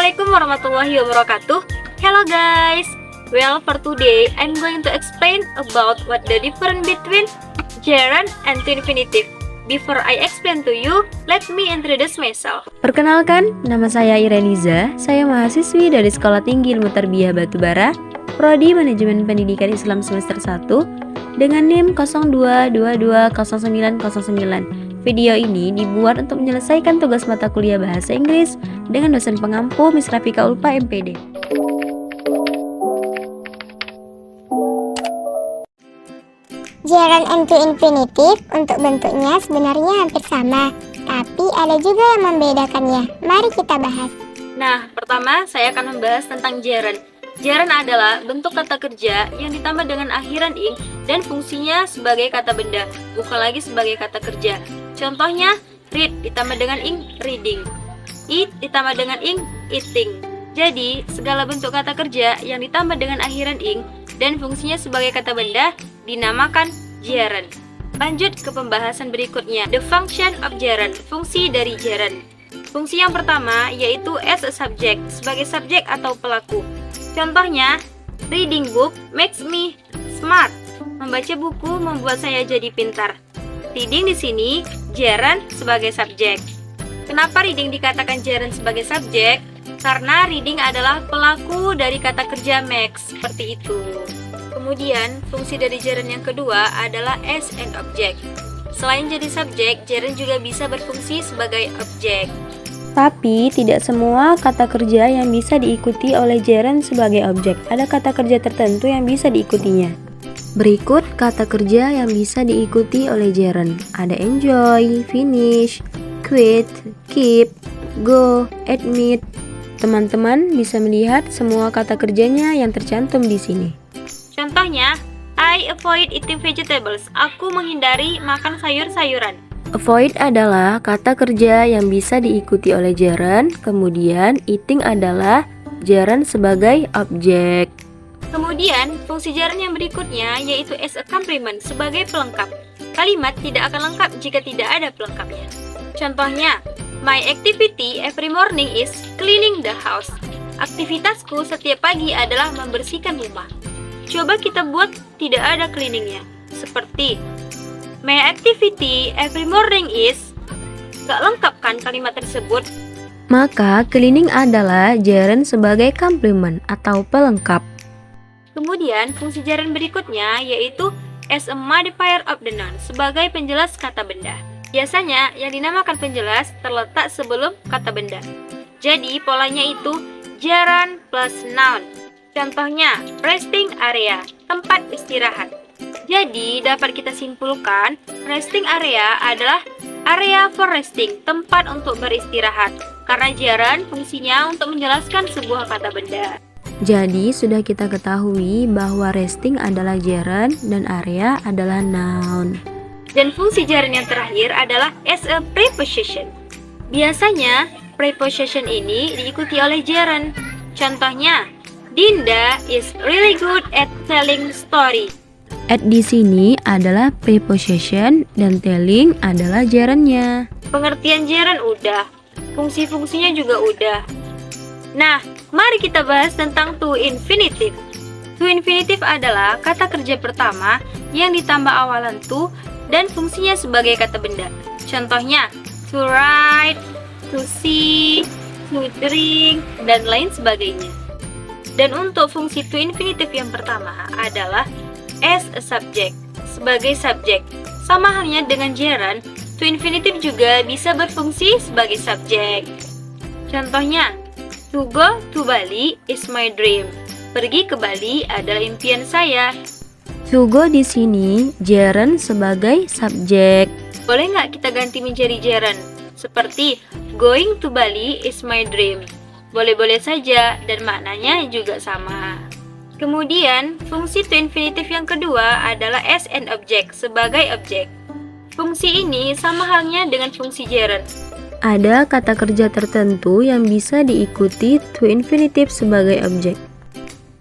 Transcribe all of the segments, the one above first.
Assalamualaikum warahmatullahi wabarakatuh. Hello guys. Well, for today I'm going to explain about what the difference between gerund and to infinitive. Before I explain to you, let me introduce myself. Perkenalkan, nama saya Ireniza. Saya mahasiswi dari Sekolah Tinggi Ilmu Tarbiyah Batubara, Prodi Manajemen Pendidikan Islam semester 1 dengan NIM 02220909. Video ini dibuat untuk menyelesaikan tugas mata kuliah Bahasa Inggris dengan dosen pengampu Miss Rafika Ulfa MPD. Gerund and to infinitive untuk bentuknya sebenarnya hampir sama, tapi ada juga yang membedakannya. Mari kita bahas. Nah, pertama saya akan membahas tentang gerund. Gerund adalah bentuk kata kerja yang ditambah dengan akhiran ing dan fungsinya sebagai kata benda, bukan lagi sebagai kata kerja. Contohnya, read ditambah dengan ing, reading. Eat ditambah dengan ing, eating. Jadi, segala bentuk kata kerja yang ditambah dengan akhiran ing dan fungsinya sebagai kata benda dinamakan gerund. Lanjut ke pembahasan berikutnya, the function of gerund, fungsi dari gerund. Fungsi yang pertama yaitu as a subject, sebagai subjek atau pelaku. Contohnya, reading book makes me smart. Membaca buku membuat saya jadi pintar. Reading di sini gerund sebagai subjek. Kenapa reading dikatakan gerund sebagai subjek? Karena reading adalah pelaku dari kata kerja makes, seperti itu. Kemudian, fungsi dari gerund yang kedua adalah as an object. Selain jadi subjek, gerund juga bisa berfungsi sebagai objek. Tapi tidak semua kata kerja yang bisa diikuti oleh gerund sebagai objek. Ada kata kerja tertentu yang bisa diikutinya. Berikut kata kerja yang bisa diikuti oleh gerund. Ada enjoy, finish, quit, keep, go, admit. Teman-teman bisa melihat semua kata kerjanya yang tercantum di sini. Contohnya, I avoid eating vegetables. Aku menghindari makan sayur-sayuran. Avoid adalah kata kerja yang bisa diikuti oleh gerund, kemudian eating adalah gerund sebagai objek. Kemudian, fungsi gerund yang berikutnya yaitu as a complement, sebagai pelengkap. Kalimat tidak akan lengkap jika tidak ada pelengkapnya. Contohnya, my activity every morning is cleaning the house. Aktivitasku setiap pagi adalah membersihkan rumah. Coba kita buat tidak ada cleaningnya. Seperti, my activity every morning is. Gak lengkap kan kalimat tersebut? Maka cleaning adalah gerund sebagai complement atau pelengkap. Kemudian, fungsi gerund berikutnya yaitu as a modifier of the noun, sebagai penjelas kata benda. Biasanya, yang dinamakan penjelas terletak sebelum kata benda. Jadi, polanya itu gerund plus noun. Contohnya, resting area, tempat istirahat. Jadi, dapat kita simpulkan, resting area adalah area for resting, tempat untuk beristirahat. Karena gerund fungsinya untuk menjelaskan sebuah kata benda. Jadi sudah kita ketahui bahwa resting adalah gerund dan area adalah noun. Dan fungsi gerund yang terakhir adalah as a preposition. Biasanya, preposition ini diikuti oleh gerund. Contohnya, Dinda is really good at telling story. At di sini adalah preposition dan telling adalah gerundnya. Pengertian gerund udah, fungsi-fungsinya juga udah. Nah, mari kita bahas tentang to infinitive. To infinitive adalah kata kerja pertama yang ditambah awalan to dan fungsinya sebagai kata benda. Contohnya, to write, to see, to drink, dan lain sebagainya. Dan untuk fungsi to infinitive yang pertama adalah as a subject, sebagai subjek. Sama halnya dengan gerund, to infinitive juga bisa berfungsi sebagai subjek. Contohnya, to go to Bali is my dream. Pergi ke Bali adalah impian saya. To go di sini gerund sebagai subjek. Boleh nggak kita ganti menjadi gerund? Seperti going to Bali is my dream. Boleh-boleh saja dan maknanya juga sama. Kemudian, fungsi to infinitive yang kedua adalah as an object, sebagai objek. Fungsi ini sama halnya dengan fungsi gerund. Ada kata kerja tertentu yang bisa diikuti to infinitive sebagai objek.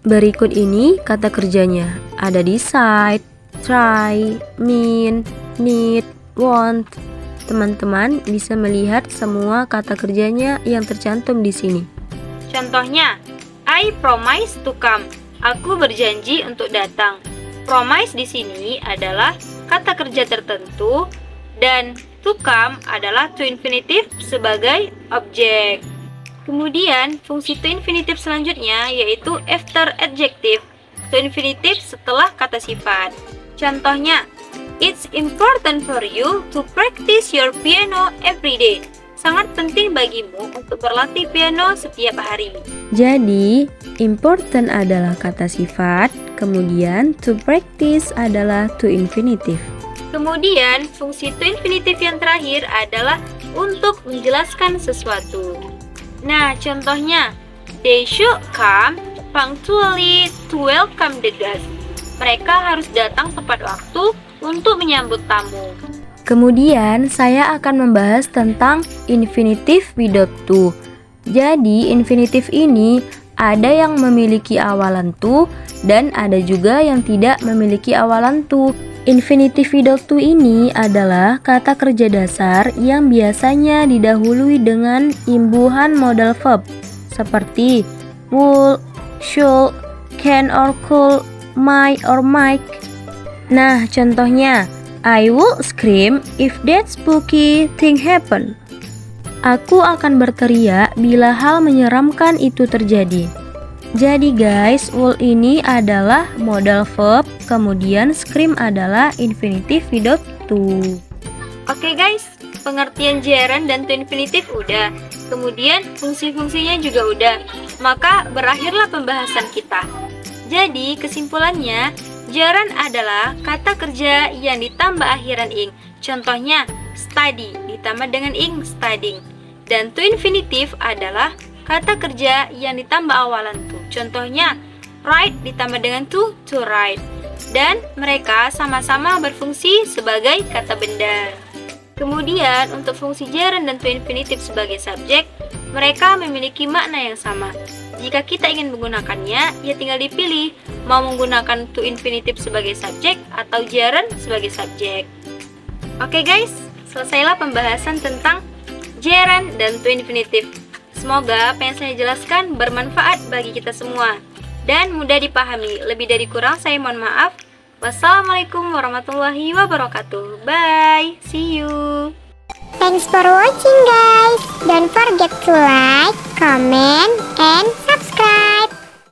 Berikut ini kata kerjanya. Ada decide, try, mean, need, want. Teman-teman bisa melihat semua kata kerjanya yang tercantum di sini. Contohnya, I promise to come. Aku berjanji untuk datang. Promise di sini adalah kata kerja tertentu dan to come adalah to infinitive sebagai objek. Kemudian, fungsi to infinitive selanjutnya yaitu after adjective, to infinitive setelah kata sifat. Contohnya, it's important for you to practice your piano every day. Sangat penting bagimu untuk berlatih piano setiap hari. Jadi, important adalah kata sifat, kemudian to practice adalah to infinitive. Kemudian, fungsi to infinitive yang terakhir adalah untuk menjelaskan sesuatu. Nah, contohnya, they should come punctually to welcome the guest. Mereka harus datang tepat waktu untuk menyambut tamu. Kemudian, saya akan membahas tentang infinitive without to. Jadi, infinitive ini ada yang memiliki awalan to dan ada juga yang tidak memiliki awalan to. Infinitive without to ini adalah kata kerja dasar yang biasanya didahului dengan imbuhan modal verb seperti would, should, can or could, might or might. Nah, contohnya, I will scream if that spooky thing happen. Aku akan berteriak bila hal menyeramkan itu terjadi. Jadi guys, will ini adalah modal verb, kemudian scream adalah infinitive without to. Oke guys, pengertian gerund dan to infinitive udah. Kemudian fungsi-fungsinya juga udah. Maka berakhirlah pembahasan kita. Jadi kesimpulannya, gerund adalah kata kerja yang ditambah akhiran ing. Contohnya, study ditambah dengan ing, studying. Dan to infinitive adalah kata kerja yang ditambah awalan to. Contohnya, write ditambah dengan to write. Dan mereka sama-sama berfungsi sebagai kata benda. Kemudian, untuk fungsi gerund dan to infinitive sebagai subjek, mereka memiliki makna yang sama. Jika kita ingin menggunakannya, ya tinggal dipilih mau menggunakan to infinitive sebagai subjek atau gerund sebagai subjek. Oke guys, selesailah pembahasan tentang gerund dan to infinitive. Semoga apa yang saya jelaskan bermanfaat bagi kita semua dan mudah dipahami. Lebih dari kurang saya mohon maaf. Wassalamualaikum warahmatullahi wabarakatuh. Bye, see you. Thanks for watching guys. Don't forget to like, comment, and